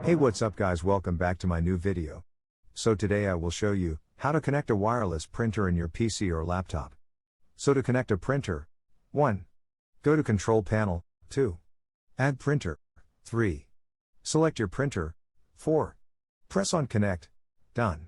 Hey, what's up guys, welcome back to my new video. So today I will show you how to connect a wireless printer in your PC or laptop. So to connect a printer, 1. Go to Control Panel, 2. Add Printer, 3. Select your printer, 4. Press on Connect, done.